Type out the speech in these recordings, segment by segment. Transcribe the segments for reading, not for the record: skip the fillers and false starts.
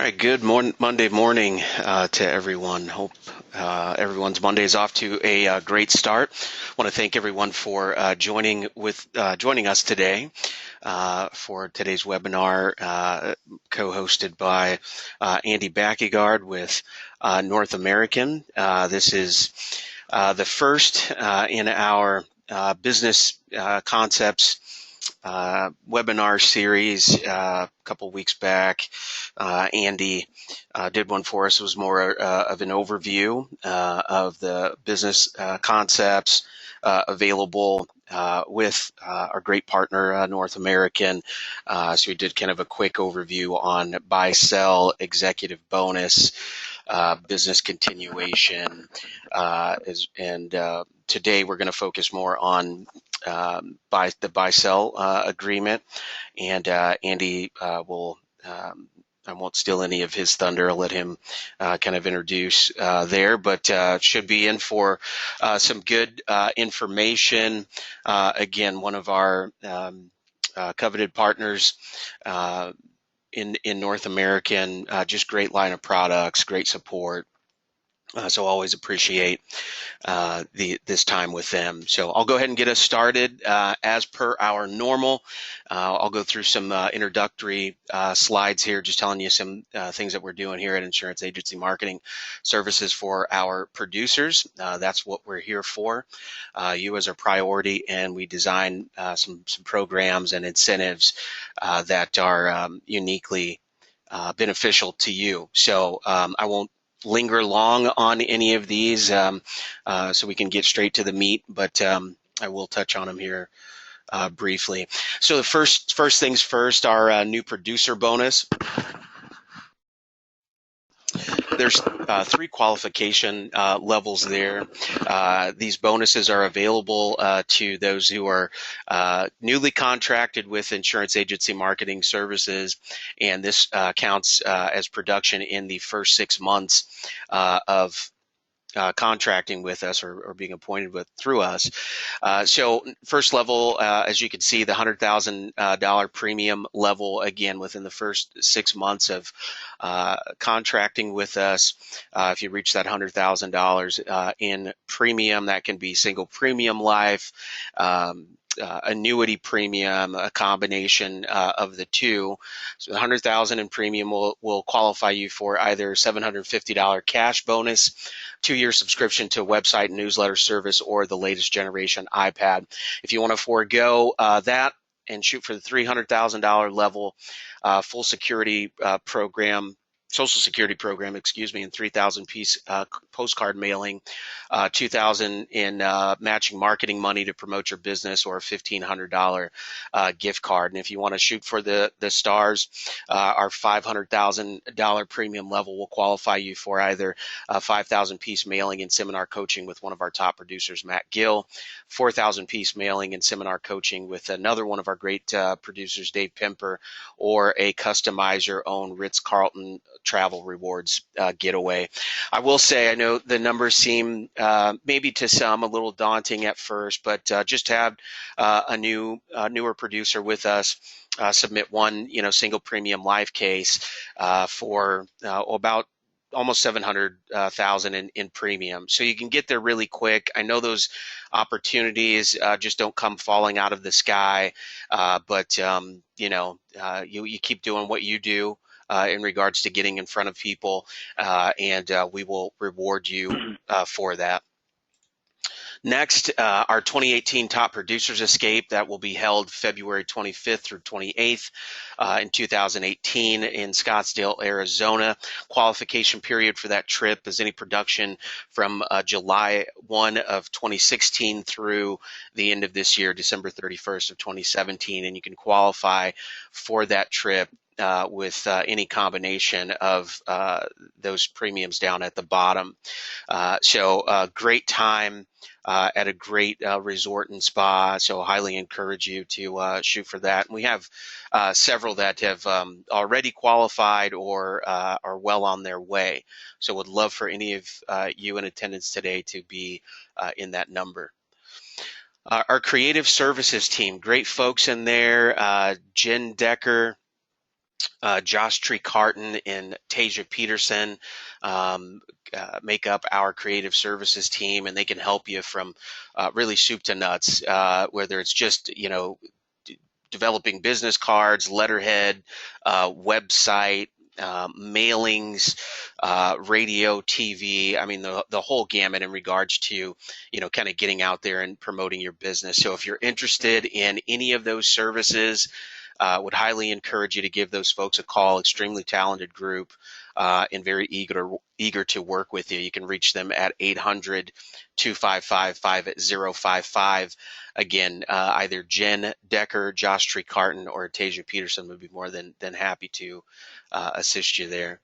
right, good Monday morning to everyone. Hope everyone's Monday is off to a great start. Want to thank everyone for joining us today for today's webinar, co-hosted by Andy Backegard with North American. This is the first in our business concepts webinar series. A couple weeks back, Andy did one for us. It was more of an overview of the business concepts available with our great partner, North American. So we did kind of a quick overview on buy, sell, executive bonus, business continuation, and today we're going to focus more on the buy-sell agreement, and Andy will. I won't steal any of his thunder. I'll let him kind of introduce there, but should be in for some good information. Again, one of our coveted partners in North American, just great line of products, great support. So always appreciate this time with them. So I'll go ahead and get us started as per our normal. I'll go through some introductory slides here, just telling you some things that we're doing here at Insurance Agency Marketing Services for our producers. That's what we're here for. You as our priority, and we design some programs and incentives that are uniquely beneficial to you. So I won't linger long on any of these, so we can get straight to the meat, but I will touch on them here briefly. So the first things first, our new producer bonus. There's three qualification levels there. These bonuses are available to those who are newly contracted with Insurance Agency Marketing Services, and this counts as production in the first 6 months of contracting with us or being appointed through us. So first level, as you can see, the $100,000 premium level, again, within the first 6 months of contracting with us. If you reach that $100,000 in premium, that can be single premium life, annuity premium, a combination of the two. So the $100,000 in premium will qualify you for either $750 cash bonus, 2-year subscription to a website and newsletter service, or the latest generation iPad. If you want to forego that and shoot for the $300,000 level, full security program, Social Security program, excuse me, and 3,000 piece postcard mailing, 2,000 in matching marketing money to promote your business, or a $1,500 gift card. And if you want to shoot for the stars, our $500,000 premium level will qualify you for either 5,000 piece mailing and seminar coaching with one of our top producers, Matt Gill, 4,000 piece mailing and seminar coaching with another one of our great producers, Dave Pimper, or a customize your own Ritz-Carlton travel rewards getaway. I will say, I know the numbers seem maybe to some a little daunting at first, but just to have a newer producer with us submit one single premium live case for about almost $700,000 in premium. So you can get there really quick. I know those opportunities just don't come falling out of the sky, but you keep doing what you do in regards to getting in front of people, and we will reward you for that. Next, our 2018 Top Producers Escape, that will be held February 25th through 28th in 2018 in Scottsdale, Arizona. Qualification period for that trip is any production from July 1 of 2016 through the end of this year, December 31st of 2017, and you can qualify for that trip with any combination of those premiums down at the bottom. So great time at a great resort and spa, so highly encourage you to shoot for that. And we have several that have already qualified or are well on their way. So would love for any of you in attendance today to be in that number. Our creative services team, great folks in there. Jen Decker, Josh Tree Carton and Tasia Peterson make up our creative services team, and they can help you from really soup to nuts, whether it's just, developing business cards, letterhead, website, mailings, radio, TV. I mean, the whole gamut in regards to, kind of getting out there and promoting your business. So if you're interested in any of those services, would highly encourage you to give those folks a call. Extremely talented group, and very eager to work with you. You can reach them at 800-255-5055. Again, either Jen Decker, Josh Tree Carton, or Tasia Peterson would be more than happy to assist you there.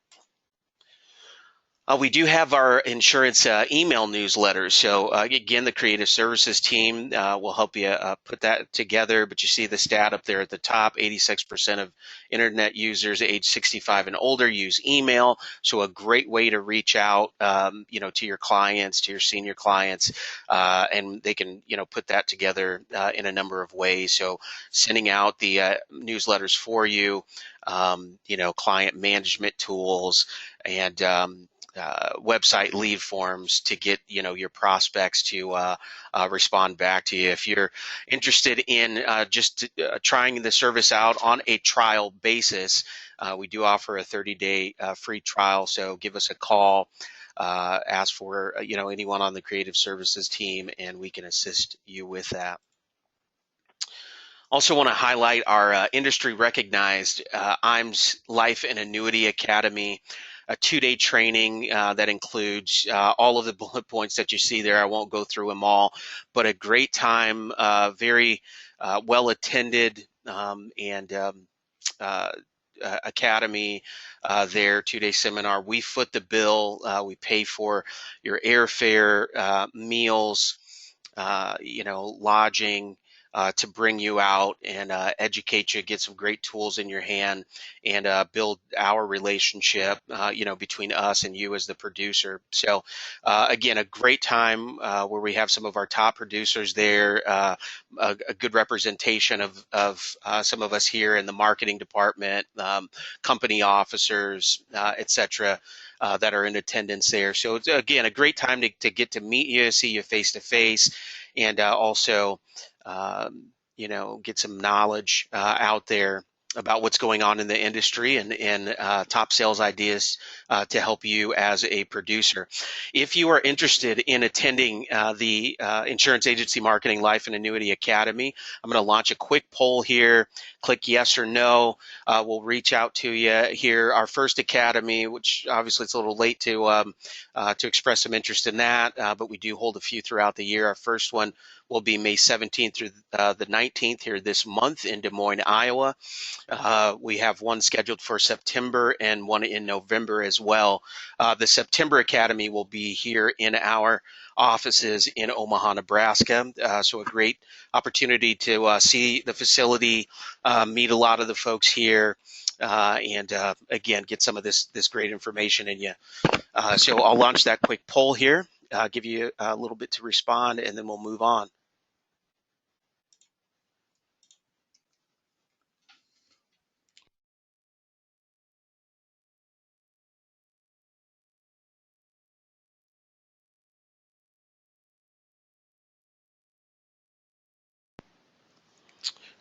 We do have our insurance email newsletters. So again, the creative services team will help you put that together. But you see the stat up there at the top: 86% of internet users age 65 and older use email. So a great way to reach out, to your clients, to your senior clients, and they can, put that together in a number of ways. So sending out the newsletters for you, client management tools, and website lead forms to get your prospects to respond back to you. If you're interested in just trying the service out on a trial basis, we do offer a 30-day free trial. So give us a call, ask for anyone on the creative services team, and we can assist you with that. Also want to highlight our industry recognized IMS Life and Annuity Academy, a 2-day training that includes all of the bullet points that you see there. I won't go through them all, but a great time, very well attended, and academy there, 2-day seminar. We foot the bill. We pay for your airfare, meals, lodging, to bring you out and educate you, get some great tools in your hand, and build our relationship, between us and you as the producer. So again, a great time where we have some of our top producers there, a good representation of some of us here in the marketing department, company officers, etc. That are in attendance there. So it's, again, a great time to get to meet you, see you face to face, and also get some knowledge out there about what's going on in the industry, and top sales ideas to help you as a producer. If you are interested in attending the Insurance Agency Marketing Life and Annuity Academy, I'm going to launch a quick poll here. Click yes or no. We'll reach out to you here. Our first academy, which obviously it's a little late to express some interest in that, but we do hold a few throughout the year. Our first one will be May 17th through the 19th here this month in Des Moines, Iowa. We have one scheduled for September and one in November as well. The September Academy will be here in our offices in Omaha, Nebraska. So a great opportunity to see the facility, meet a lot of the folks here, and again, get some of this great information in you. So I'll launch that quick poll here, give you a little bit to respond, and then we'll move on.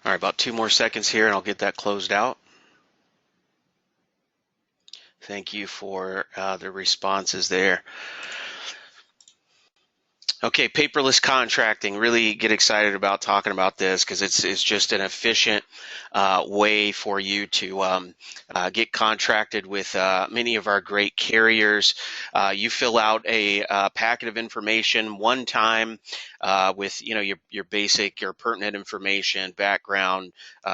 All right, about 2 more seconds here and I'll get that closed out. Thank you for the responses there. Okay, paperless contracting. Really get excited about talking about this because it's just an efficient way for you to get contracted with many of our great carriers. You fill out a packet of information one time with your basic, your pertinent information, background.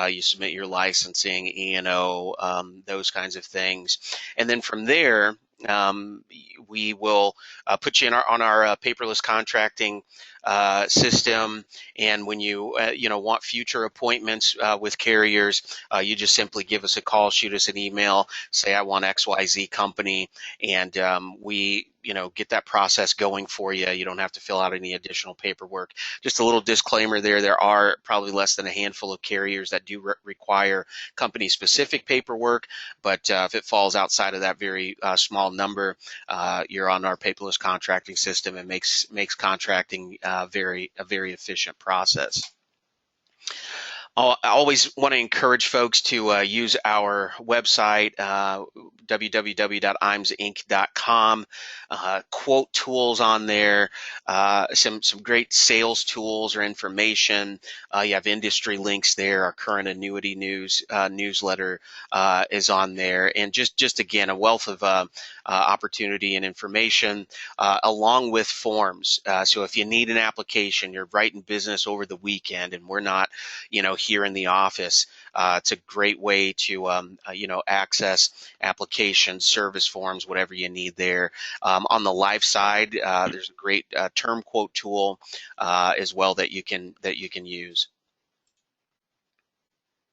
You submit your licensing, E&O, those kinds of things, and then from there, we will put you on our paperless contracting system. And when you want future appointments with carriers, you just simply give us a call, shoot us an email, say I want XYZ company, and we get that process going for you. You don't have to fill out any additional paperwork. Just a little disclaimer there are probably less than a handful of carriers that do require company specific paperwork, but if it falls outside of that very small number, you're on our paperless contracting system, and makes contracting a very efficient process. I always want to encourage folks to use our website, www.imsinc.com. Quote tools on there, some great sales tools or information. You have industry links there. Our current annuity news newsletter is on there, and just again, a wealth of opportunity and information, along with forms. So if you need an application, you're writing business over the weekend, and we're not, here in the office, it's a great way to, access applications, service forms, whatever you need there. On the life side, there's a great term quote tool as well that you can use.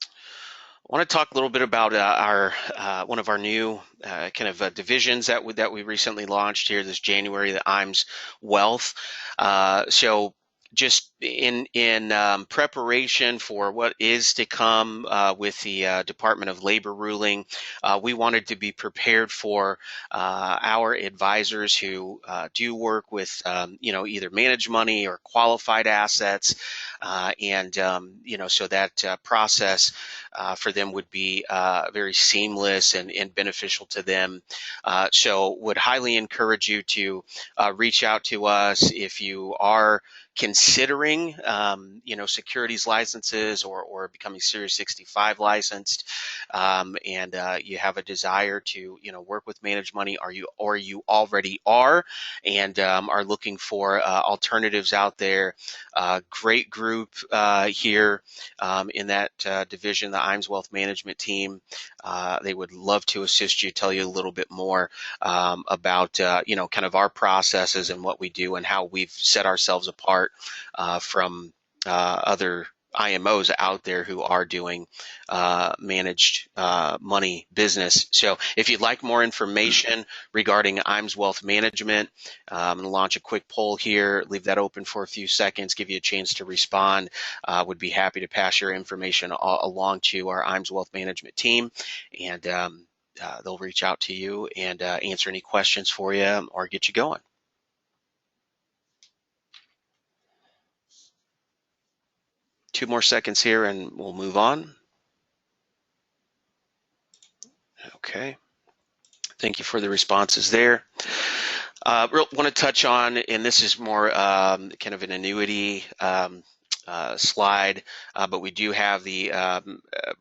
I want to talk a little bit about our one of our new divisions that we recently launched here this January, the IMS Wealth. So just in preparation for what is to come with the Department of Labor ruling, we wanted to be prepared for our advisors who do work with either managed money or qualified assets, and so that process for them would be very seamless and beneficial to them. So would highly encourage you to reach out to us if you are considering securities licenses or becoming Series 65 licensed, and you have a desire to work with managed money, or you already are and are looking for alternatives out there. Great group here in that division, the IMS Wealth Management team. They would love to assist you, tell you a little bit more about kind of our processes and what we do and how we've set ourselves apart from other IMOs out there who are doing managed money business. So if you'd like more information regarding IMS Wealth Management, I'm going to launch a quick poll here, leave that open for a few seconds, give you a chance to respond. Would be happy to pass your information along to our IMS Wealth Management team, and they'll reach out to you and answer any questions for you or get you going. Two more seconds here and we'll move on. Okay. Thank you for the responses there. Want to touch on, and this is more kind of an annuity slide, but we do have the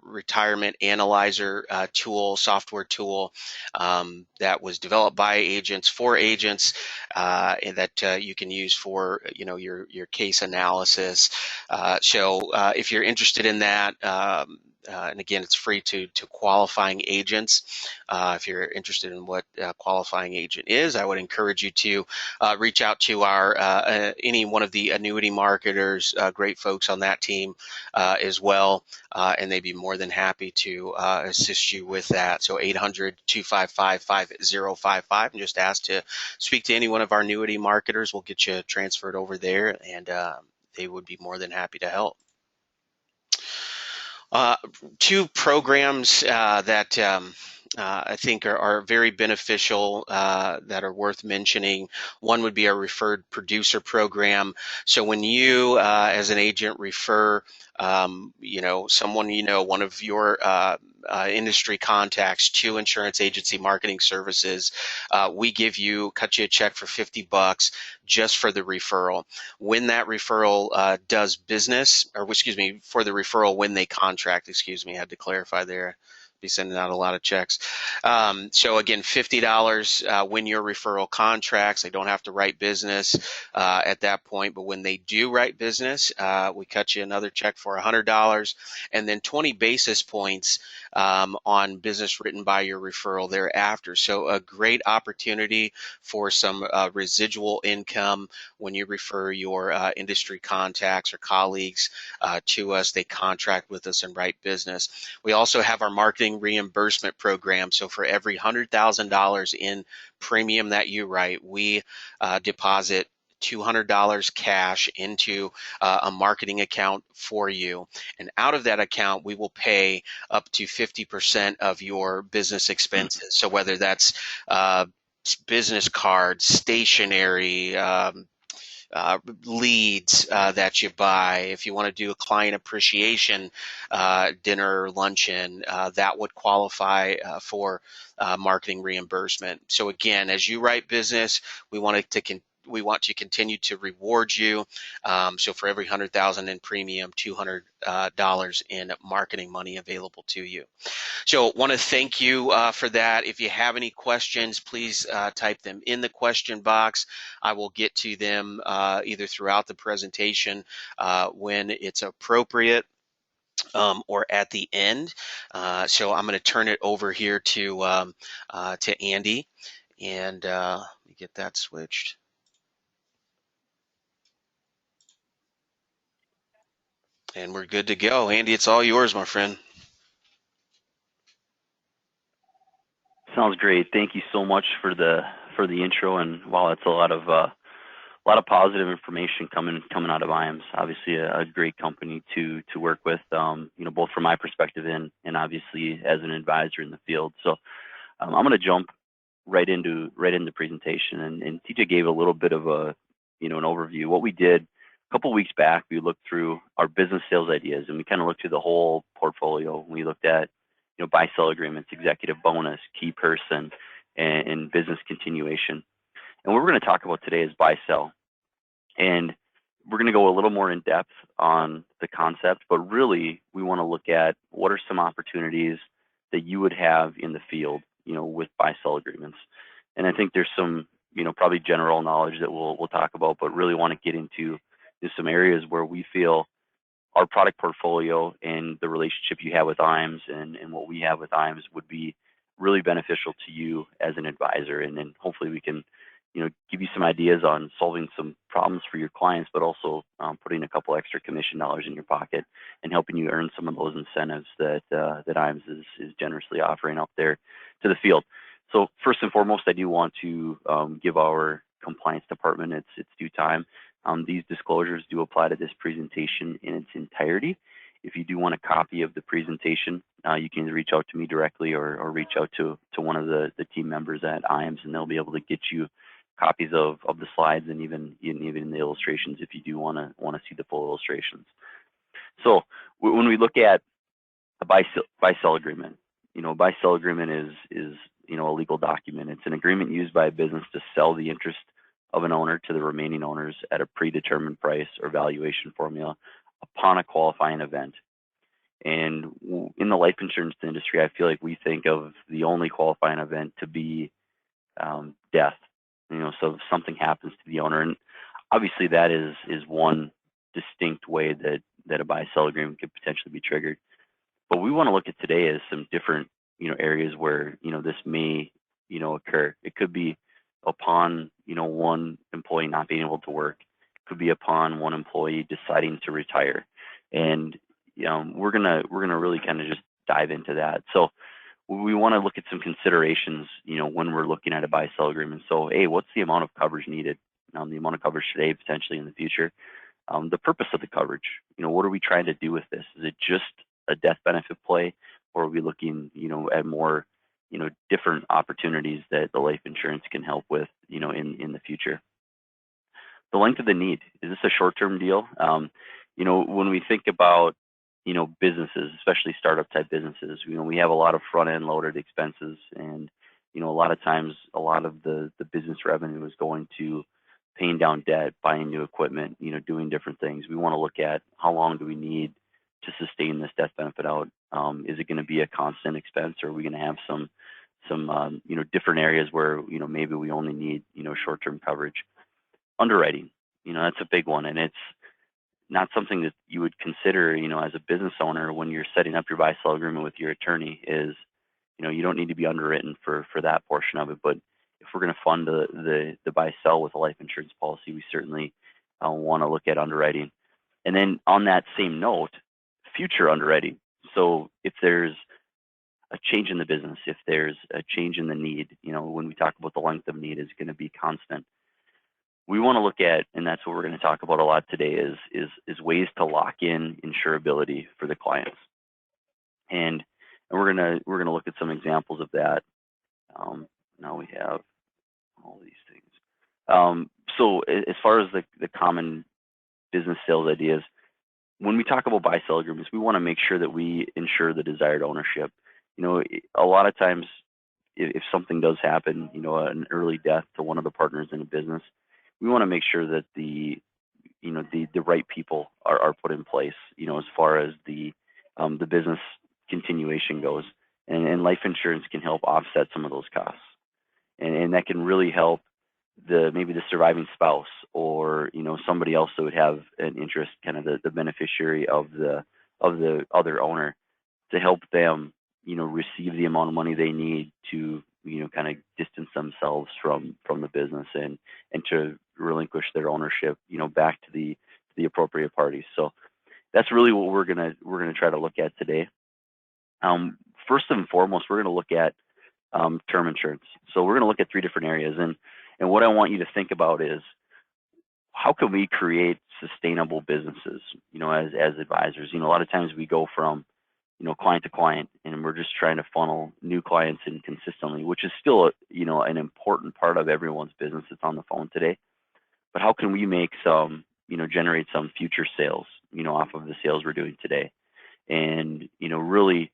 retirement analyzer tool, software tool that was developed by agents for agents, and that you can use for your case analysis. So if you're interested in that, and again, it's free to qualifying agents. If you're interested in what qualifying agent is, I would encourage you to reach out to our any one of the annuity marketers, great folks on that team as well, and they'd be more than happy to assist you with that. So 800-255-5055, and just ask to speak to any one of our annuity marketers. We'll get you transferred over there, and they would be more than happy to help. Two programs that I think are very beneficial, that are worth mentioning. One would be our referred producer program. So when you, as an agent, refer someone one of your industry contacts to Insurance Agency Marketing Services, we cut you a check for $50 just for the referral. When that referral does business, or excuse me, for the referral when they contract, excuse me, I had to clarify there. be sending out a lot of checks. So again, $50 when your referral contracts. They don't have to write business at that point, but when they do write business, we cut you another check for $100, and then 20 basis points on business written by your referral thereafter. So a great opportunity for some residual income when you refer your industry contacts or colleagues to us. They contract with us and write business. We also have our marketing reimbursement program. So for every $100,000 in premium that you write, we deposit $200 cash into a marketing account for you. And out of that account, we will pay up to 50% of your business expenses. So whether that's business cards, stationery, leads that you buy. If you want to do a client appreciation dinner or luncheon, that would qualify for marketing reimbursement. So again, as you write business, we want to continue to reward you. So for every $100,000 in premium, $200 in marketing money available to you. So want to thank you for that. If you have any questions, please type them in the question box. I will get to them either throughout the presentation when it's appropriate or at the end. So I'm going to turn it over here to Andy, and let me get that switched. And we're good to go. Andy, it's all yours, my friend. Sounds great. Thank you so much for the intro. And wow, it's a lot of positive information coming out of IAMS. Obviously, a great company to work with. Both from my perspective and obviously as an advisor in the field. So I'm going to jump right into the presentation. And TJ gave a little bit of an overview. What we did a couple of weeks back, we looked through our business sales ideas, and we kind of looked through the whole portfolio. We looked at buy-sell agreements, executive bonus, key person, and business continuation. And what we're going to talk about today is buy-sell. And we're going to go a little more in depth on the concept, but really we want to look at what are some opportunities that you would have in the field, with buy-sell agreements. And I think there's some, probably general knowledge that we'll talk about, but really want to get into some areas where we feel our product portfolio and the relationship you have with IAMS and what we have with IAMS would be really beneficial to you as an advisor. And then hopefully we can, give you some ideas on solving some problems for your clients, but also putting a couple extra commission dollars in your pocket and helping you earn some of those incentives that IAMS is generously offering out there to the field. So first and foremost, I do want to give our compliance department its due time. These disclosures do apply to this presentation in its entirety. If you do want a copy of the presentation, you can reach out to me directly or reach out to one of the team members at IAMS, and they'll be able to get you copies of the slides and even the illustrations if you do want to see the full illustrations. So when we look at a buy-sell agreement, a buy-sell agreement is a legal document. It's an agreement used by a business to sell the interest of an owner to the remaining owners at a predetermined price or valuation formula upon a qualifying event. And in the life insurance industry, I feel like we think of the only qualifying event to be death. So if something happens to the owner, and obviously that is one distinct way that a buy-sell agreement could potentially be triggered. But we want to look at today as some different areas where this may occur. It could be upon one employee not being able to work. It could be upon one employee deciding to retire. And we're gonna really kind of just dive into that. So we want to look at some considerations when we're looking at a buy-sell agreement. So what's the amount of coverage needed? The amount of coverage today, potentially in the future. The purpose of the coverage. What are we trying to do with this? Is it just a death benefit play, or are we looking at more different opportunities that the life insurance can help with in the future? The length of the need. Is this a short-term deal? When we think about businesses, especially startup type businesses, we have a lot of front end loaded expenses, and a lot of times a lot of the business revenue is going to paying down debt, buying new equipment, doing different things. We want to look at how long do we need to sustain this death benefit out. Is it going to be a constant expense, or are we going to have some different areas where maybe we only need short-term coverage? Underwriting, that's a big one, and it's not something that you would consider as a business owner when you're setting up your buy-sell agreement with your attorney. Is you don't need to be underwritten for that portion of it, but if we're going to fund the buy-sell with a life insurance policy, we certainly want to look at underwriting. And then on that same note, future underwriting. So if there's a change in the business, if there's a change in the need, when we talk about the length of need is going to be constant, we want to look at, and that's what we're going to talk about a lot today, is ways to lock in insurability for the clients. And we're gonna look at some examples of that. Now we have all these things. So as far as the common business sales ideas, when we talk about buy-sell agreements, we want to make sure that we ensure the desired ownership. A lot of times, if something does happen, an early death to one of the partners in a business, we want to make sure that the right people are put in place, as far as the business continuation goes, and life insurance can help offset some of those costs, and that can really help maybe the surviving spouse, or somebody else that would have an interest, kind of the beneficiary of the other owner, to help them receive the amount of money they need to kind of distance themselves from the business, and to relinquish their ownership back to the appropriate parties. So that's really what we're gonna try to look at today. First and foremost, we're gonna look at term insurance. So we're gonna look at 3 different areas, and what I want you to think about is, how can we create sustainable businesses as advisors? A lot of times we go from client to client, and we're just trying to funnel new clients in consistently, which is still an important part of everyone's business that's on the phone today. But how can we make some generate some future sales off of the sales we're doing today? And really,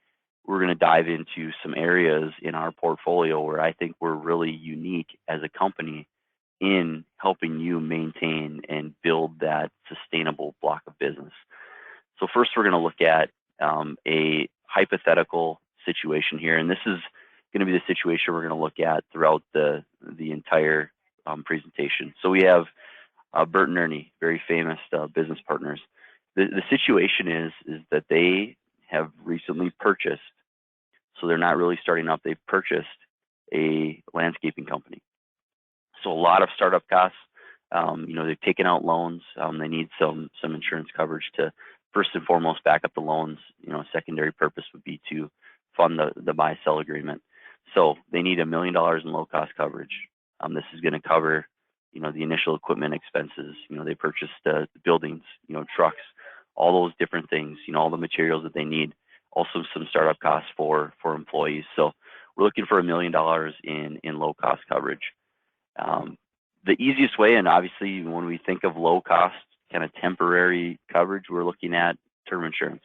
we're going to dive into some areas in our portfolio where I think we're really unique as a company in helping you maintain and build that sustainable block of business. So first, we're going to look at a hypothetical situation here, and this is going to be the situation we're going to look at throughout the entire presentation. So we have Bert and Ernie, very famous business partners. The situation is that they have recently purchased, so they're not really starting up, they've purchased a landscaping company. So a lot of startup costs. They've taken out loans. They need some insurance coverage to, first and foremost, back up the loans. A secondary purpose would be to fund the buy-sell agreement. So they need $1 million in low-cost coverage. This is going to cover, the initial equipment expenses. They purchased buildings, trucks, all those different things. All the materials that they need. Also some startup costs for employees. So we're looking for $1 million in low-cost coverage. The easiest way, and obviously when we think of low-cost kind of temporary coverage, we're looking at term insurance.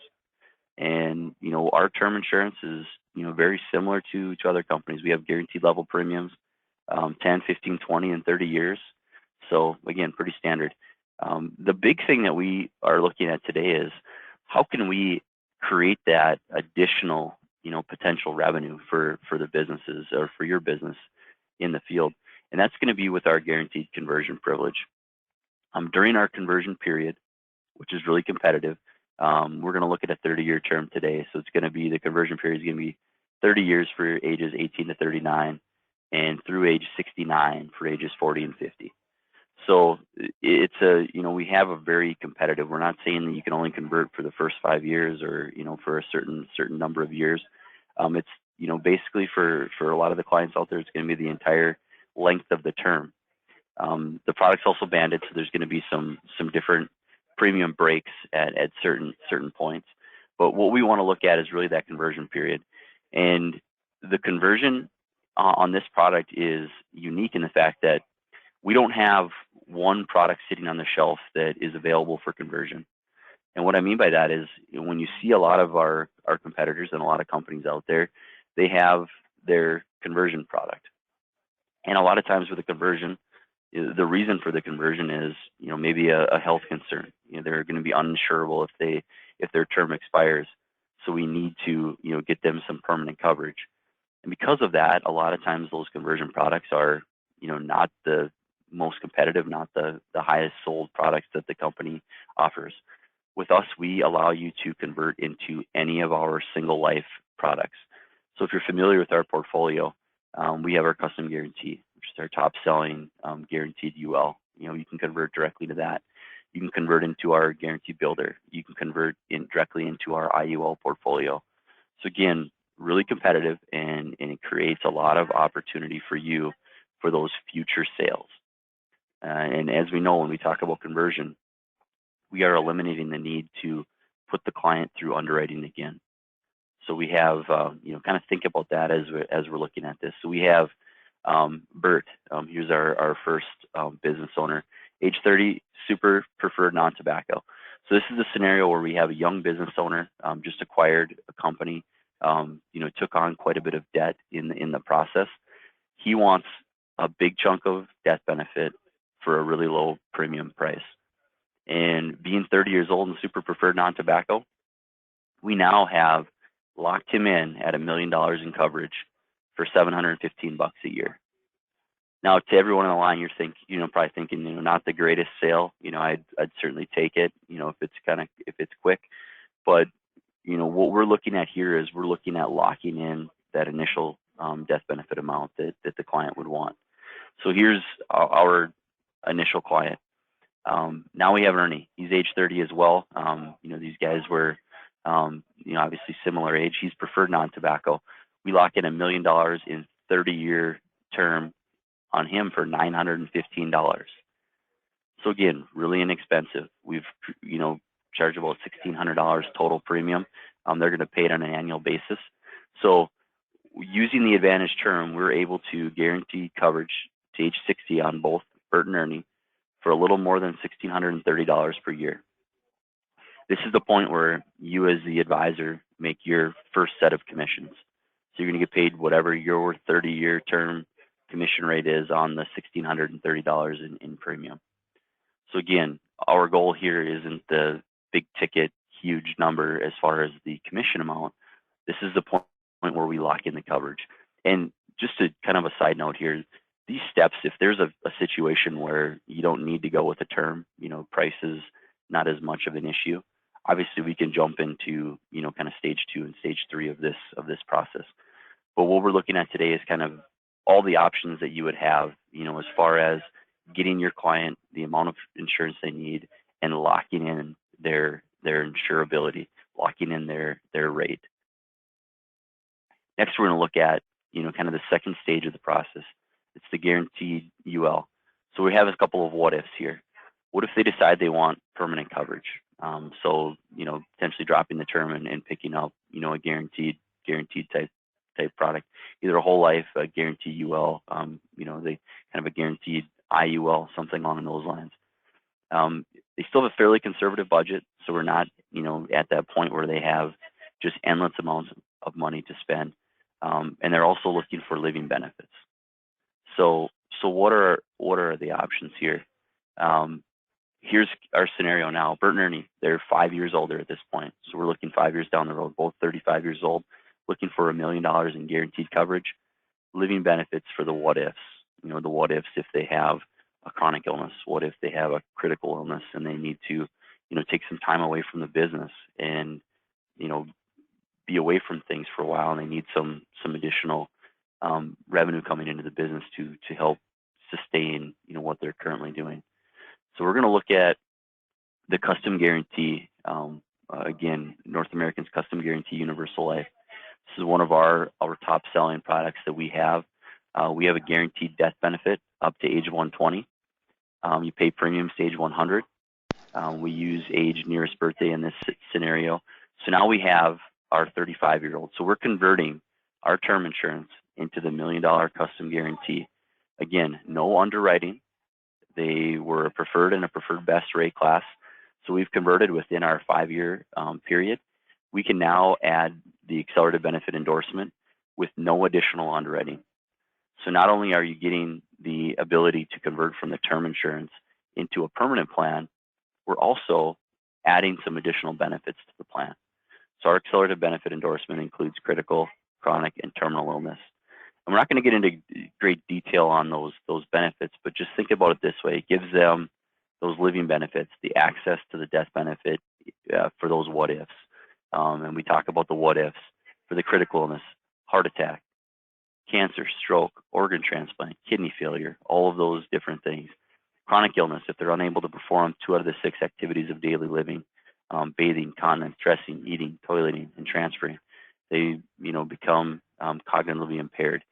And our term insurance is very similar to other companies. We have guaranteed level premiums, 10, 15, 20, and 30 years. So again, pretty standard. The big thing that we are looking at today is, how can we create that additional potential revenue for the businesses, or for your business in the field. And that's going to be with our guaranteed conversion privilege. During our conversion period, which is really competitive, we're going to look at a 30-year term today. So it's going to be, the conversion period is going to be 30 years for ages 18 to 39, and through age 69 for ages 40 and 50. So it's we have a very competitive, we're not saying that you can only convert for the first 5 years, or, for a certain number of years. It's, basically for a lot of the clients out there, it's going to be the entire length of the term. The product's also banded, so there's going to be some different premium breaks at certain points. But what we want to look at is really that conversion period. And the conversion on this product is unique in the fact that we don't have one product sitting on the shelf that is available for conversion. And what I mean by that is, when you see a lot of our competitors and a lot of companies out there, they have their conversion product. And a lot of times with the conversion, the reason for the conversion is, maybe a health concern. They're going to be uninsurable if their term expires. So we need to, get them some permanent coverage. And because of that, a lot of times those conversion products are, not the most competitive, not the highest sold products that the company offers. With us, we allow you to convert into any of our single life products. So if you're familiar with our portfolio, we have our custom guarantee, which is our top selling guaranteed UL. You can convert directly to that. You can convert into our guarantee builder. You can convert directly into our IUL portfolio. So again, really competitive, and it creates a lot of opportunity for you for those future sales. And as we know, when we talk about conversion, we are eliminating the need to put the client through underwriting again. So we have, kind of think about that as we're looking at this. So we have Bert. Here's our first business owner, age 30, super preferred non-tobacco. So this is a scenario where we have a young business owner, just acquired a company, took on quite a bit of debt in the process. He wants a big chunk of death benefit for a really low premium price. And being 30 years old and super preferred non-tobacco, we now have locked him in at $1 million in coverage for $715 a year. Now, to everyone on the line, you're probably thinking, not the greatest sale. I'd certainly take it, if it's quick. But what we're looking at here is we're looking at locking in that initial death benefit amount that the client would want. So here's our initial client. Now we have Ernie. He's age 30 as well. These guys were, obviously similar age. He's preferred non-tobacco. We lock in $1 million in 30-year term on him for $915. So again, really inexpensive. We've, charged about $1,600 total premium. They're going to pay it on an annual basis. So using the Advantage term, we're able to guarantee coverage to age 60 on both Bert and Ernie for a little more than $1,630 per year. This is the point where you as the advisor make your first set of commissions. So you're going to get paid whatever your 30-year term commission rate is on the $1,630 in premium. So again, our goal here isn't the big ticket, huge number as far as the commission amount. This is the point where we lock in the coverage. And just to kind of a side note here, these steps, if there's a situation where you don't need to go with a term, price is not as much of an issue. Obviously, we can jump into, kind of stage 2 and stage 3 of this process. But what we're looking at today is kind of all the options that you would have, as far as getting your client the amount of insurance they need and locking in their insurability, locking in their rate. Next, we're going to look at, kind of the second stage of the process. It's the guaranteed UL. So we have a couple of what ifs here. What if they decide they want permanent coverage? So, potentially dropping the term and picking up, a guaranteed type product, either a whole life, a guaranteed UL, they kind of a guaranteed IUL, something along those lines. They still have a fairly conservative budget, so we're not, at that point where they have just endless amounts of money to spend. And they're also looking for living benefits. So what are the options here? Here's our scenario now. Bert and Ernie, they're 5 years older at this point. So we're looking 5 years down the road, both 35 years old, looking for $1 million in guaranteed coverage, living benefits for the what ifs. The what ifs if they have a chronic illness, what if they have a critical illness and they need to, take some time away from the business and, be away from things for a while, and they need some additional revenue coming into the business to help sustain, what they're currently doing. So we're going to look at the custom guarantee. Again, North American's Custom Guarantee Universal Life. This is one of our top selling products that we have. We have a guaranteed death benefit up to age 120. You pay premiums to age 100. We use age nearest birthday in this scenario. So now we have our 35-year-old. So we're converting our term insurance into the $1 million custom guarantee. Again, no underwriting. They were a preferred and a preferred best rate class. So we've converted within our 5-year period. We can now add the accelerated benefit endorsement with no additional underwriting. So not only are you getting the ability to convert from the term insurance into a permanent plan, we're also adding some additional benefits to the plan. So our accelerated benefit endorsement includes critical, chronic, and terminal illness. And we're not going to get into great detail on those benefits, but just think about it this way. It gives them those living benefits, the access to the death benefit for those what ifs. And we talk about the what ifs for the critical illness, heart attack, cancer, stroke, organ transplant, kidney failure, all of those different things. Chronic illness, if they're unable to perform 2 out of the 6 activities of daily living, bathing, continence, dressing, eating, toileting, and transferring, they become cognitively impaired.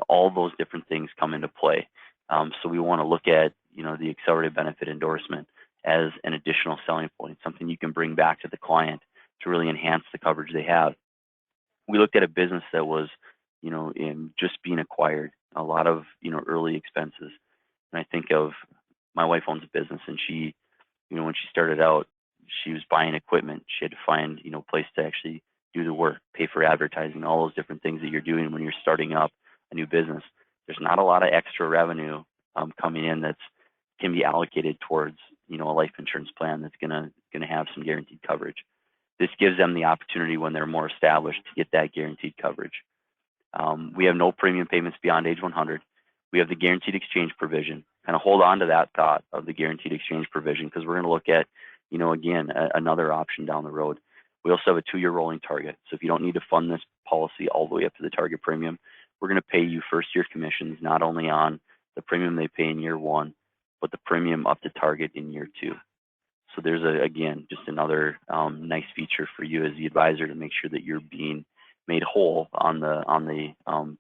All those different things come into play. So we want to look at the accelerated benefit endorsement as an additional selling point, something you can bring back to the client to really enhance the coverage they have. We looked at a business that was in just being acquired, a lot of early expenses. And I think of my wife owns a business, and she when she started out, she was buying equipment. She had to find a place to actually do the work, pay for advertising, all those different things that you're doing when you're starting up a new business. There's not a lot of extra revenue coming in that can be allocated towards a life insurance plan that's gonna have some guaranteed coverage. This gives them the opportunity when they're more established to get that guaranteed coverage. We have no premium payments beyond age 100. We have the guaranteed exchange provision. Kind of hold on to that thought of the guaranteed exchange provision, because we're going to look at, again, another option down the road. We also have a 2-year rolling target. So if you don't need to fund this policy all the way up to the target premium, we're going to pay you first-year commissions, not only on the premium they pay in year 1, but the premium up to target in year 2. So there's, again, just another nice feature for you as the advisor to make sure that you're being made whole on the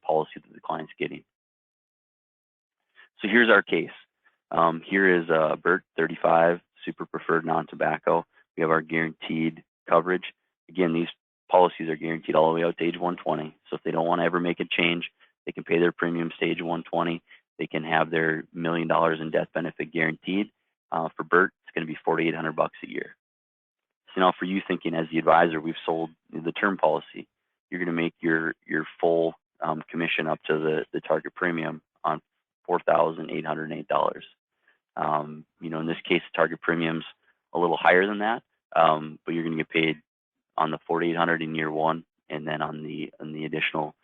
policy that the client's getting. So here's our case. Here is Bert, 35, super preferred non-tobacco. We have our guaranteed coverage. Again, these policies are guaranteed all the way out to age 120. So if they don't want to ever make a change, they can pay their premiums to age 120. They can have their $1 million in death benefit guaranteed. For Bert, it's going to be $4,800 a year. So now for you thinking as the advisor, we've sold the term policy. You're going to make your full commission up to the target premium on $4,808. In this case, the target premium's a little higher than that, but you're going to get paid on the $4,800 in year 1, and then on the additional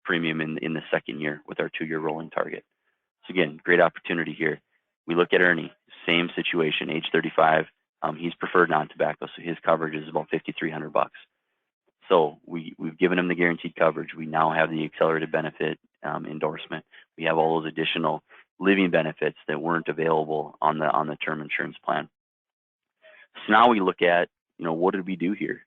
premium in the second year with our 2-year rolling target. So again, great opportunity here. We look at Ernie, same situation, age 35. He's preferred non-tobacco, so his coverage is about $5,300. So we've given him the guaranteed coverage. We now have the accelerated benefit endorsement. We have all those additional living benefits that weren't available on the term insurance plan. So now we look at, what did we do here?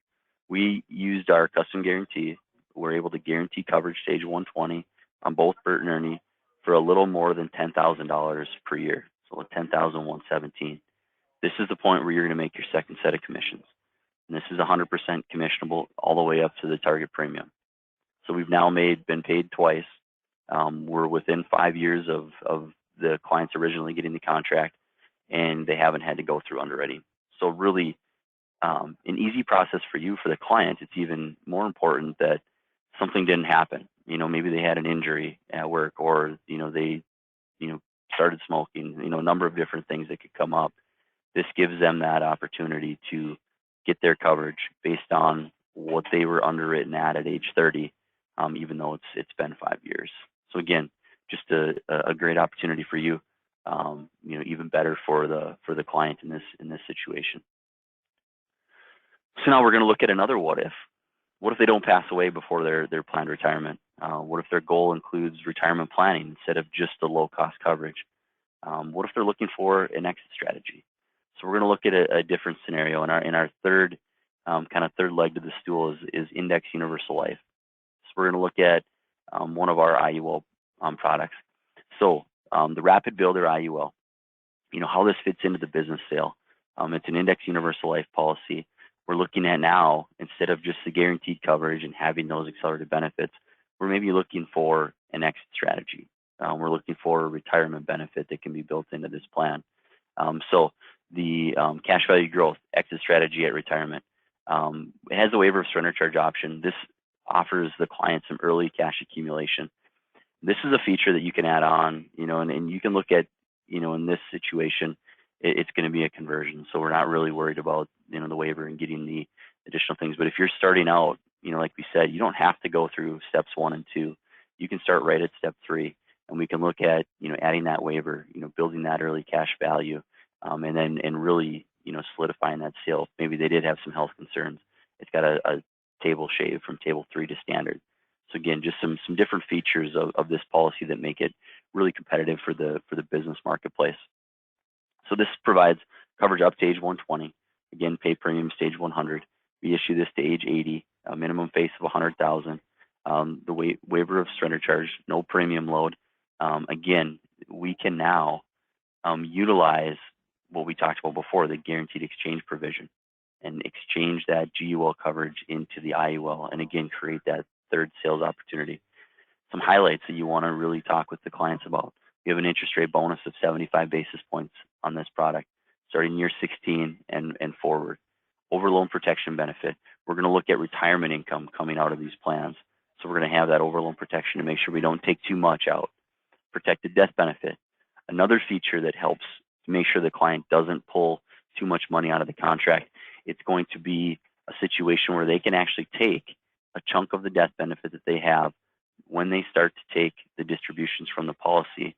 We used our custom guarantee. We're able to guarantee coverage to age 120 on both Bert and Ernie for a little more than $10,000 per year. So $10,117. This is the point where you're going to make your second set of commissions. And this is 100% commissionable all the way up to the target premium. So we've now been paid twice. We're within 5 years of the clients originally getting the contract, and they haven't had to go through underwriting. So really, an easy process for you. For the client, it's even more important that something didn't happen. Maybe they had an injury at work, or they started smoking. A number of different things that could come up. This gives them that opportunity to get their coverage based on what they were underwritten at age 30, even though it's been 5 years. So again, just a great opportunity for you. Even better for the client in this situation. So now we're going to look at another what if. What if they don't pass away before their planned retirement? What if their goal includes retirement planning instead of just the low-cost coverage? What if they're looking for an exit strategy? So we're going to look at a different scenario. In our third third leg to the stool is Index Universal Life. So we're going to look at one of our IUL products. So the Rapid Builder IUL, how this fits into the business sale. It's an Index Universal Life policy. We're looking at now, instead of just the guaranteed coverage and having those accelerated benefits, we're maybe looking for an exit strategy. We're looking for a retirement benefit that can be built into this plan. So the cash value growth exit strategy at retirement, it has a waiver of surrender charge option. This offers the client some early cash accumulation. This is a feature that you can add on, and you can look at, in this situation, it's going to be a conversion. So we're not really worried about, the waiver and getting additional things. But if you're starting out, like we said, you don't have to go through steps 1 and 2. You can start right at step 3, and we can look at, adding that waiver, building that early cash value, and really, solidifying that sale. Maybe they did have some health concerns. It's got a table shave from table 3 to standard. So again, just some different features of this policy that make it really competitive for the business marketplace. So this provides coverage up to age 120. Again, pay premium stage 100. We issue this to age 80. A minimum face of 100,000. The waiver of surrender charge, no premium load. Again, we can now utilize what we talked about before, the guaranteed exchange provision, and exchange that GUL coverage into the IUL, and again, create that third sales opportunity. Some highlights that you want to really talk with the clients about. We have an interest rate bonus of 75 basis points on this product, starting year 16 and forward. Overloan protection benefit. We're going to look at retirement income coming out of these plans. So we're going to have that overloan protection to make sure we don't take too much out. Protected death benefit. Another feature that helps to make sure the client doesn't pull too much money out of the contract. It's going to be a situation where they can actually take a chunk of the death benefit that they have when they start to take the distributions from the policy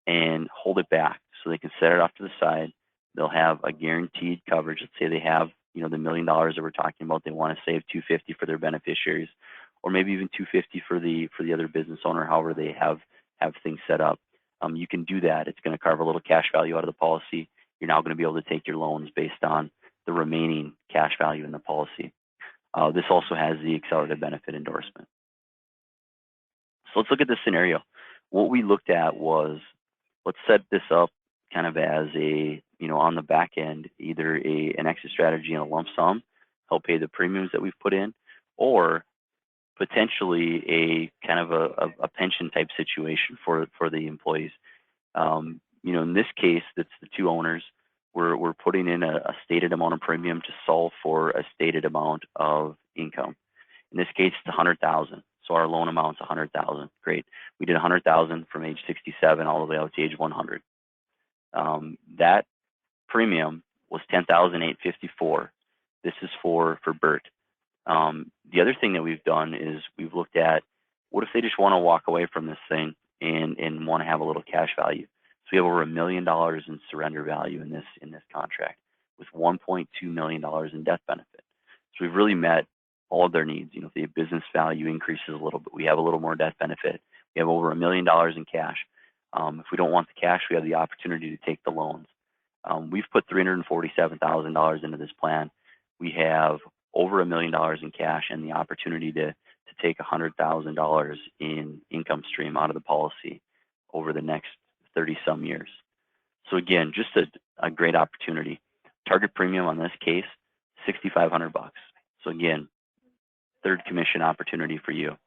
and hold it back. So they can set it off to the side. They'll have a guaranteed coverage. Let's say they have, the $1 million that we're talking about. They want to save $250 for their beneficiaries, or maybe even $250 for the other business owner. However they have things set up. You can do that. It's going to carve a little cash value out of the policy. You're now going to be able to take your loans based on the remaining cash value in the policy. This also has the accelerated benefit endorsement. So let's look at this scenario. What we looked at was, let's set this up kind of as a, on the back end, either an exit strategy and a lump sum, help pay the premiums that we've put in, or potentially a kind of a pension type situation for the employees. In this case, that's the two owners. We're putting in a stated amount of premium to solve for a stated amount of income. In this case, it's 100,000. So our loan amount's 100,000. Great. We did 100,000 from age 67 all the way out to age 100. That premium was 10,854. This is for Bert. The other thing that we've done is we've looked at, what if they just want to walk away from this thing and want to have a little cash value? So we have over $1 million in surrender value in this contract, with $1.2 million in death benefit. So we've really met all of their needs. If the business value increases a little bit, we have a little more death benefit. We have over $1 million in cash. If we don't want the cash, we have the opportunity to take the loans. We've put $347,000 into this plan. We have over $1 million in cash and the opportunity to take $100,000 in income stream out of the policy over the next 30-some years. So again, just a great opportunity. Target premium on this case, $6,500. So again, third commission opportunity for you.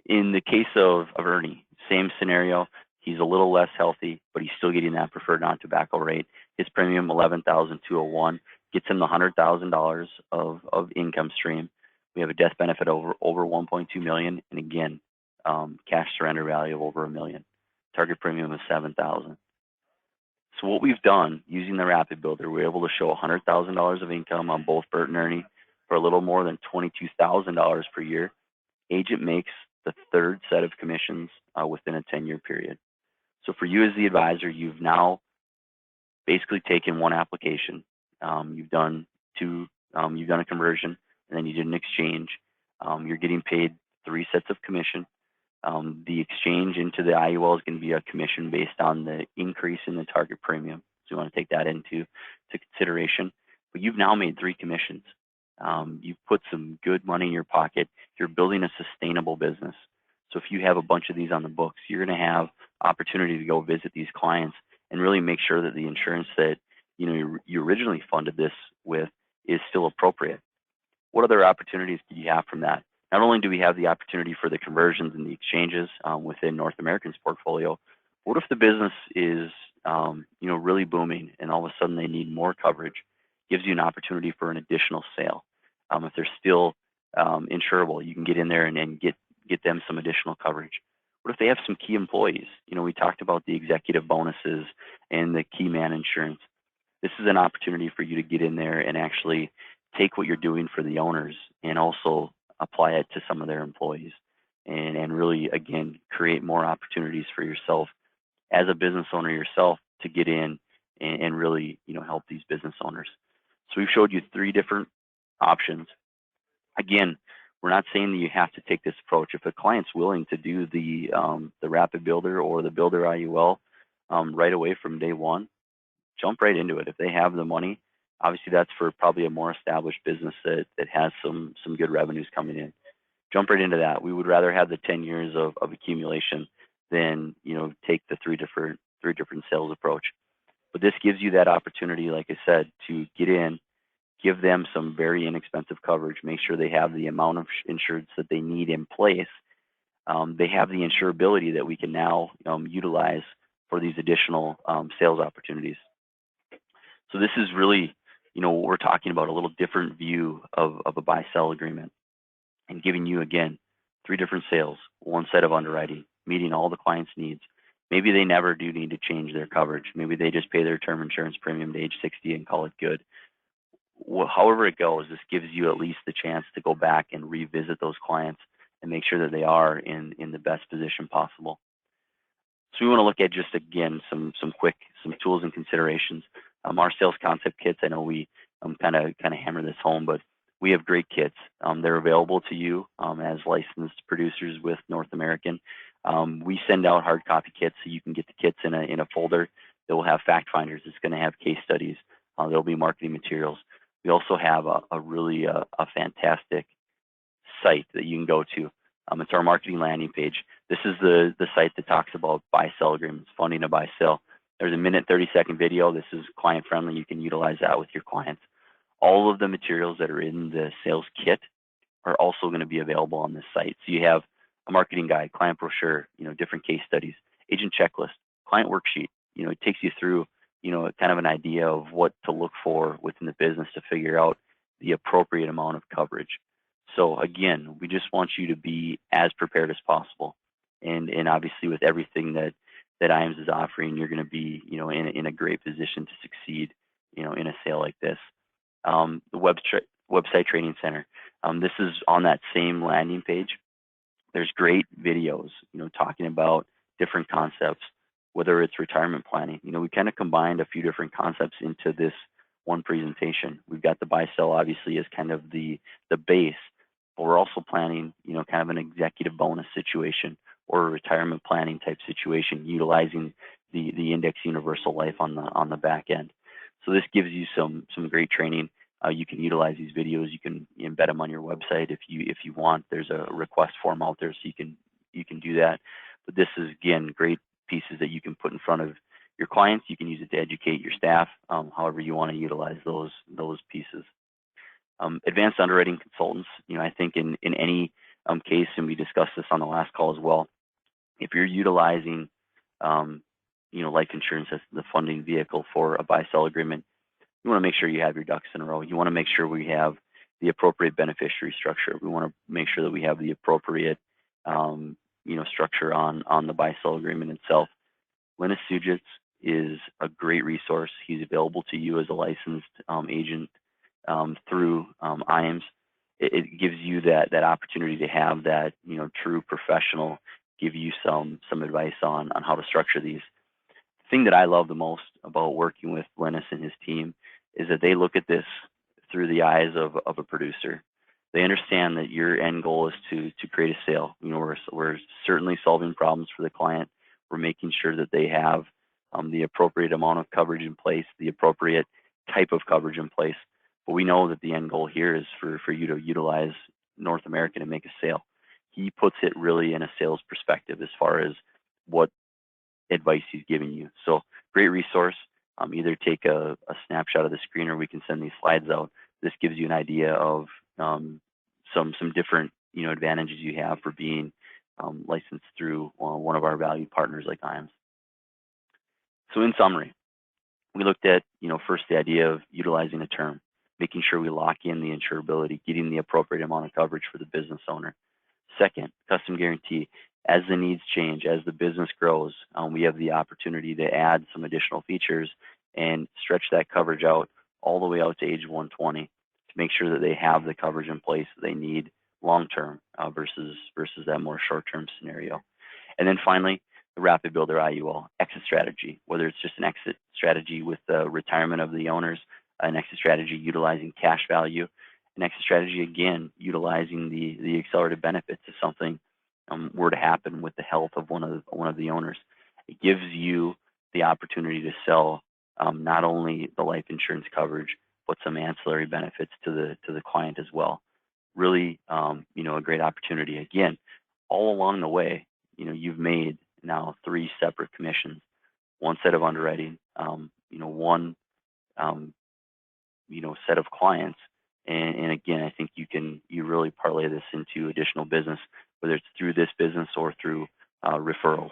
In the case of Ernie, same scenario. He's a little less healthy, but he's still getting that preferred non-tobacco rate. His premium, $11,201, gets him the $100,000 of income stream. We have a death benefit over $1.2 million, and again, cash surrender value of over $1 million. Target premium is $7,000. So what we've done using the Rapid Builder, we're able to show $100,000 of income on both Bert and Ernie for a little more than $22,000 per year. Agent makes the third set of commissions within a 10-year period. So for you as the advisor, you've now basically taken one application. You've done a conversion, and then you did an exchange. You're getting paid 3 sets of commission. The exchange into the IUL is going to be a commission based on the increase in the target premium. So you want to take that into consideration. But you've now made 3 commissions. You've put some good money in your pocket. You're building a sustainable business. So if you have a bunch of these on the books, you're going to have opportunity to go visit these clients and really make sure that the insurance that you originally funded this with is still appropriate. What other opportunities do you have from that? Not only do we have the opportunity for the conversions and the exchanges within North American's portfolio, what if the business is really booming and all of a sudden they need more coverage? Gives you an opportunity for an additional sale. If they're still insurable, you can get in there and get them some additional coverage. What if they have some key employees? We talked about the executive bonuses and the key man insurance. this is an opportunity for you to get in there and actually take what you're doing for the owners and also apply it to some of their employees, and really, again, create more opportunities for yourself as a business owner yourself to get in and really, help these business owners. So we've showed you 3 different options. Again, we're not saying that you have to take this approach. If a client's willing to do the Rapid Builder or the Builder IUL right away from day one, jump right into it. If they have the money, obviously that's for probably a more established business that has some good revenues coming in. Jump right into that. We would rather have the 10 years of accumulation than take the three different sales approach. But this gives you that opportunity, like I said, to get in, give them some very inexpensive coverage, make sure they have the amount of insurance that they need in place. They have the insurability that we can now utilize for these additional sales opportunities. So this is really, what we're talking about, a little different view of a buy-sell agreement, and giving you, again, 3 different sales, 1 set of underwriting, meeting all the client's needs. Maybe they never do need to change their coverage. Maybe they just pay their term insurance premium to age 60 and call it good. However it goes, this gives you at least the chance to go back and revisit those clients and make sure that they are in the best position possible. So we want to look at just, again, some tools and considerations. Our sales concept kits, I know we kind of hammer this home, but we have great kits. They're available to you as licensed producers with North American. We send out hard copy kits, so you can get the kits in a folder that will have fact finders. It's going to have case studies. There'll be marketing materials. We also have a really fantastic site that you can go to. It's our marketing landing page. This is the site that talks about buy-sell agreements, funding a buy-sell. There's a 1-minute 30-second video. This is client friendly. You can utilize that with your clients. All of the materials that are in the sales kit are also going to be available on this site. So you have a marketing guide, client brochure, different case studies, agent checklist, client worksheet. It takes you through, kind of an idea of what to look for within the business to figure out the appropriate amount of coverage. So again, we just want you to be as prepared as possible. And obviously with everything that IAMS is offering, you're going to be, in a great position to succeed, in a sale like this. The website training center. This is on that same landing page. There's great videos, talking about different concepts, whether it's retirement planning. We kind of combined a few different concepts into this one presentation. We've got the buy-sell, obviously, as kind of the base, but we're also planning, kind of an executive bonus situation or a retirement planning type situation, utilizing the Index Universal Life on the back end. So this gives you some great training. You can utilize these videos. You can embed them on your website if you want. There's a request form out there, so you can do that. But this is, again, great pieces that you can put in front of your clients. You can use it to educate your staff, however you want to utilize those pieces. Advanced underwriting consultants. I think in any case, and we discussed this on the last call as well, if you're utilizing life insurance as the funding vehicle for a buy-sell agreement, you want to make sure you have your ducks in a row. You want to make sure we have the appropriate beneficiary structure. We want to make sure that we have the appropriate structure on the buy-sell agreement itself. Linus Sujits is a great resource. He's available to you as a licensed agent through IAMS. It gives you that opportunity to have that true professional give you some advice on how to structure these. The thing that I love the most about working with Linus and his team is that they look at this through the eyes of a producer. They understand that your end goal is to create a sale. We're certainly solving problems for the client. We're making sure that they have the appropriate amount of coverage in place, the appropriate type of coverage in place. But we know that the end goal here is for you to utilize North American and make a sale. He puts it really in a sales perspective as far as what advice he's giving you. So great resource. Either take a snapshot of the screen, or we can send these slides out. This gives you an idea of some different advantages you have for being licensed through one of our valued partners like IAMS. So in summary, we looked at first the idea of utilizing a term, making sure we lock in the insurability, getting the appropriate amount of coverage for the business owner. Second, custom guarantee. As the needs change, as the business grows, we have the opportunity to add some additional features and stretch that coverage out all the way out to age 120 to make sure that they have the coverage in place that they need long-term versus that more short-term scenario. And then finally, the Rapid Builder IUL exit strategy, whether it's just an exit strategy with the retirement of the owners, an exit strategy utilizing cash value, an exit strategy again utilizing the accelerated benefits if something were to happen with the health of one of the owners. It gives you the opportunity to sell not only the life insurance coverage but some ancillary benefits to the client as well. Really, a great opportunity. Again, all along the way, you've made now 3 separate commissions, one set of underwriting, one set of clients, and again, I think you really parlay this into additional business, whether it's through this business or through referrals.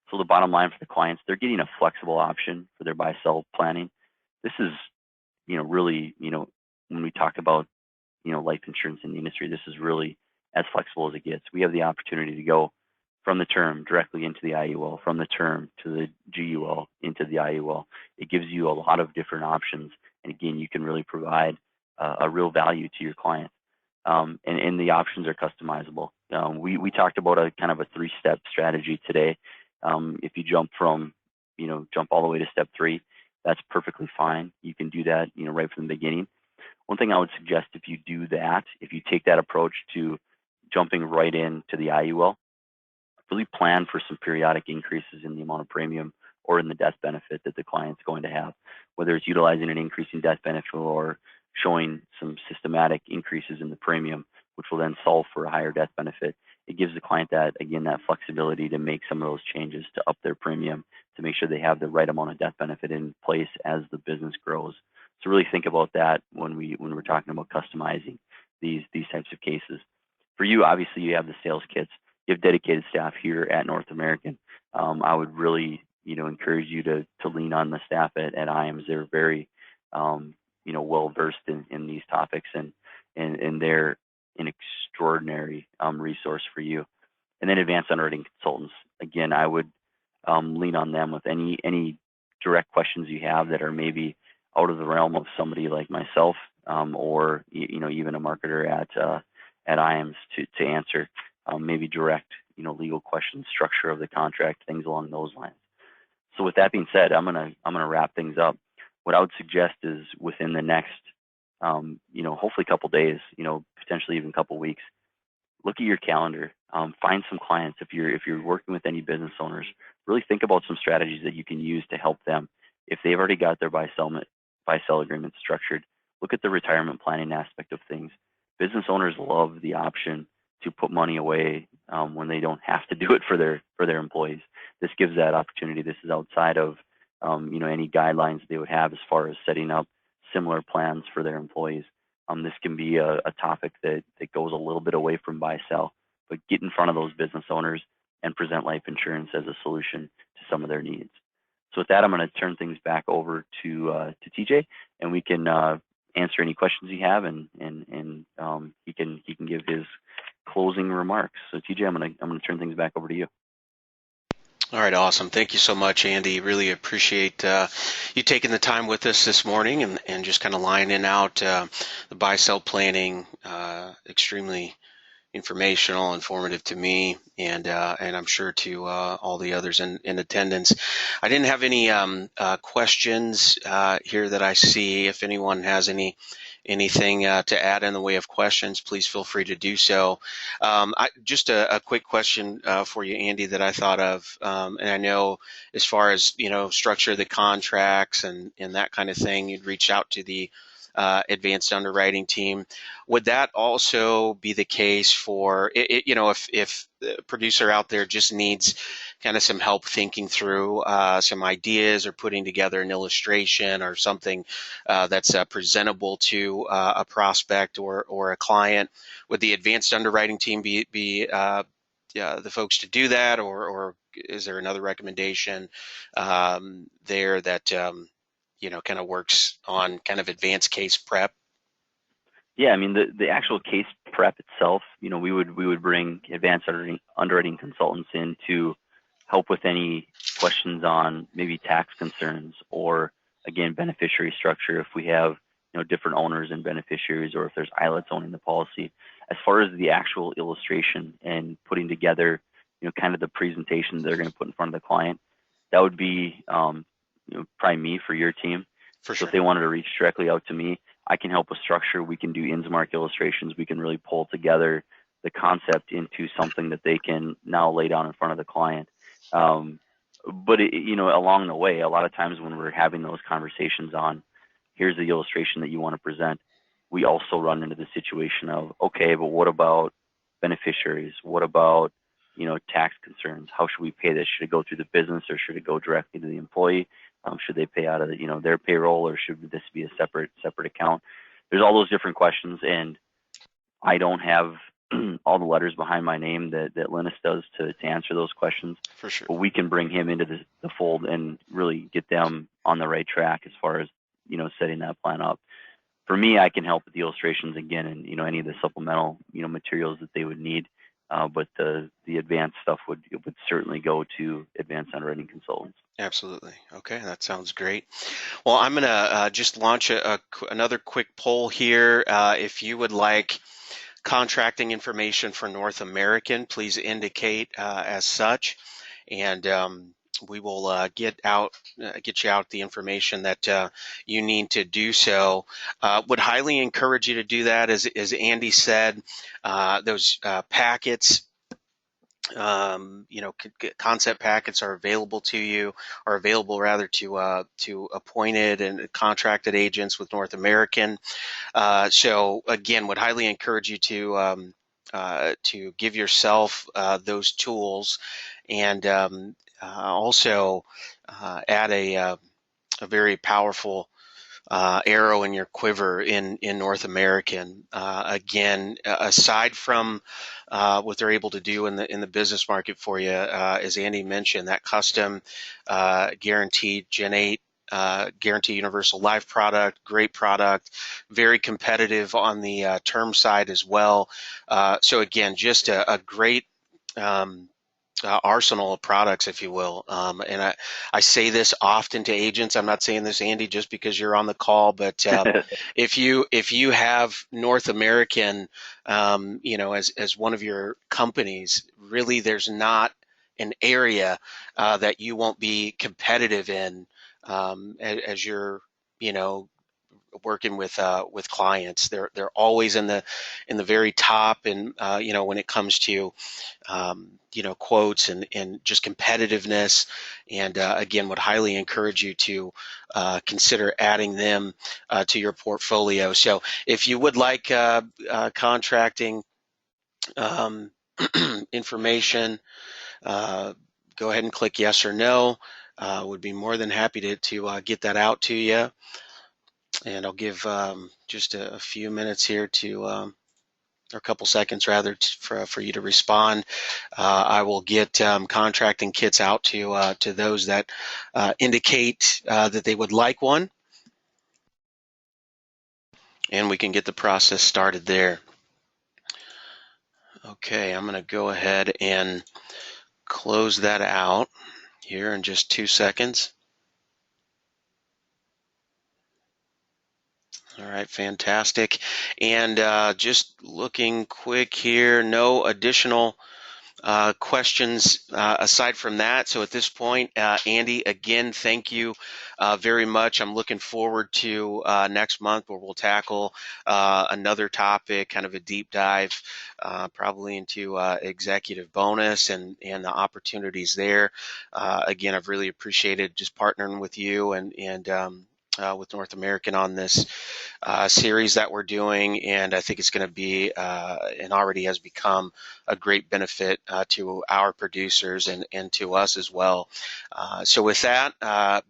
So the bottom line for the clients, they're getting a flexible option for their buy-sell planning. This is, really, when we talk about, life insurance in the industry, this is really as flexible as it gets. We have the opportunity to go from the term directly into the IUL, from the term to the GUL into the IUL. It gives you a lot of different options. And again, you can really provide a real value to your client. And the options are customizable. We talked about a kind of a 3-step strategy today. If you jump all the way to step 3, that's perfectly fine. You can do that, right from the beginning. One thing I would suggest, if you do that, if you take that approach to jumping right into the IUL, really plan for some periodic increases in the amount of premium or in the death benefit that the client's going to have, whether it's utilizing an increasing death benefit or showing some systematic increases in the premium, which will then solve for a higher death benefit. It gives the client that flexibility to make some of those changes to up their premium to make sure they have the right amount of death benefit in place as the business grows. So really think about that when we're talking about customizing these types of cases. For you, obviously, you have the sales kits. You have dedicated staff here at North American. I would really, encourage you to lean on the staff at IAMS. They're very, well versed in these topics, and they're an extraordinary resource for you. And then advanced underwriting consultants. Again, I would lean on them with any direct questions you have that are maybe out of the realm of somebody like myself, or even a marketer at IAMS to answer. Maybe direct, legal questions, structure of the contract, things along those lines. So with that being said, I'm gonna wrap things up. What I would suggest is within the next, hopefully a couple days, potentially even a couple weeks, look at your calendar. Find some clients. If you're working with any business owners, really think about some strategies that you can use to help them. If they've already got their buy-sell agreement structured, look at the retirement planning aspect of things. Business owners love the option to put money away when they don't have to do it for their employees. This gives that opportunity. This is outside of any guidelines they would have as far as setting up similar plans for their employees. This can be a topic that goes a little bit away from buy-sell, but get in front of those business owners and present life insurance as a solution to some of their needs. So with that, I'm going to turn things back over to TJ, and we can answer any questions you have, and he can give his closing remarks. So TJ, I'm going to turn things back over to you. All right, awesome. Thank you so much, Andy. Really appreciate you taking the time with us this morning and just kind of lining out the buy-sell planning. Extremely informational, informative to me, and I'm sure to all the others in attendance. I didn't have any questions here that I see. If anyone has anything to add in the way of questions, please feel free to do so. Just a quick question for you, Andy, that I thought of, and I know as far as structure of the contracts and that kind of thing, you'd reach out to the advanced underwriting team. Would that also be the case for if the producer out there just needs kind of some help thinking through some ideas or putting together an illustration or something that's presentable to a prospect or a client? Would the advanced underwriting team be the folks to do that, or is there another recommendation there that kind of works on kind of advanced case prep? Yeah, I mean the actual case prep itself, we would bring advanced underwriting consultants in to help with any questions on maybe tax concerns, or again, beneficiary structure if we have different owners and beneficiaries, or if there's ILETs owning the policy. As far as the actual illustration and putting together kind of the presentation they're going to put in front of the client, that would be probably me for your team. For So sure. if they wanted to reach directly out to me, I can help with structure. We can do INSMARC illustrations. We can really pull together the concept into something that they can now lay down in front of the client. But along the way, a lot of times when we're having those conversations on, here's the illustration that you want to present, we also run into the situation of, okay, but what about beneficiaries? What about tax concerns? How should we pay this? Should it go through the business, or should it go directly to the employee? Should they pay out of their payroll, or should this be a separate account? There's all those different questions, and I don't have all the letters behind my name that Linus does to answer those questions. For sure. But we can bring him into the fold and really get them on the right track as far as setting that plan up. For me, I can help with the illustrations again, and any of the supplemental materials that they would need. But the advanced stuff would certainly go to advanced underwriting consultants. Absolutely. Okay, that sounds great. Well, I'm going to just launch another quick poll here. If you would like contracting information for North American, please indicate as such, and we will get you out the information that you need to do so. Would highly encourage you to do that. As Andy said, those packets, concept packets are available to you, or available rather to appointed and contracted agents with North American. So again, would highly encourage you to give yourself those tools, and also add a very powerful arrow in your quiver in North American. Again, aside from what they're able to do in the business market for you, as Andy mentioned, that custom guaranteed Gen 8 guarantee universal life product, great product, very competitive on the term side as well. So again, just a great arsenal of products, if you will. And I say this often to agents. I'm not saying this, Andy, just because you're on the call, but if you have North American, as one of your companies, really, there's not an area that you won't be competitive in as you're, working with clients. They're always in the very top, and when it comes to quotes and just competitiveness, and again, would highly encourage you to consider adding them to your portfolio. So if you would like contracting information, go ahead and click yes or no. Would be more than happy to get that out to you. And I'll give just a few minutes here or a couple seconds rather, for you to respond. I will get contracting kits out to those that indicate that they would like one, and we can get the process started there. Okay, I'm going to go ahead and close that out here in just 2 seconds. All right, fantastic. And just looking quick here, no additional questions aside from that. So at this point, Andy, again, thank you very much. I'm looking forward to next month, where we'll tackle another topic, kind of a deep dive, probably into executive bonus and the opportunities there. Again, I've really appreciated just partnering with you and with North American on this series that we're doing, and I think it's going to be and already has become a great benefit to our producers and to us as well. So with that,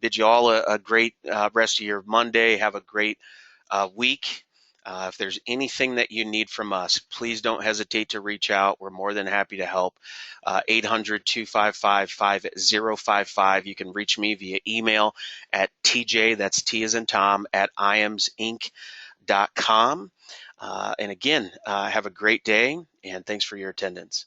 bid you all a great rest of your Monday. Have a great week. If there's anything that you need from us, please don't hesitate to reach out. We're more than happy to help. 800-255-5055. You can reach me via email at TJ, that's T as in Tom, at iamsinc.com. And again, have a great day, and thanks for your attendance.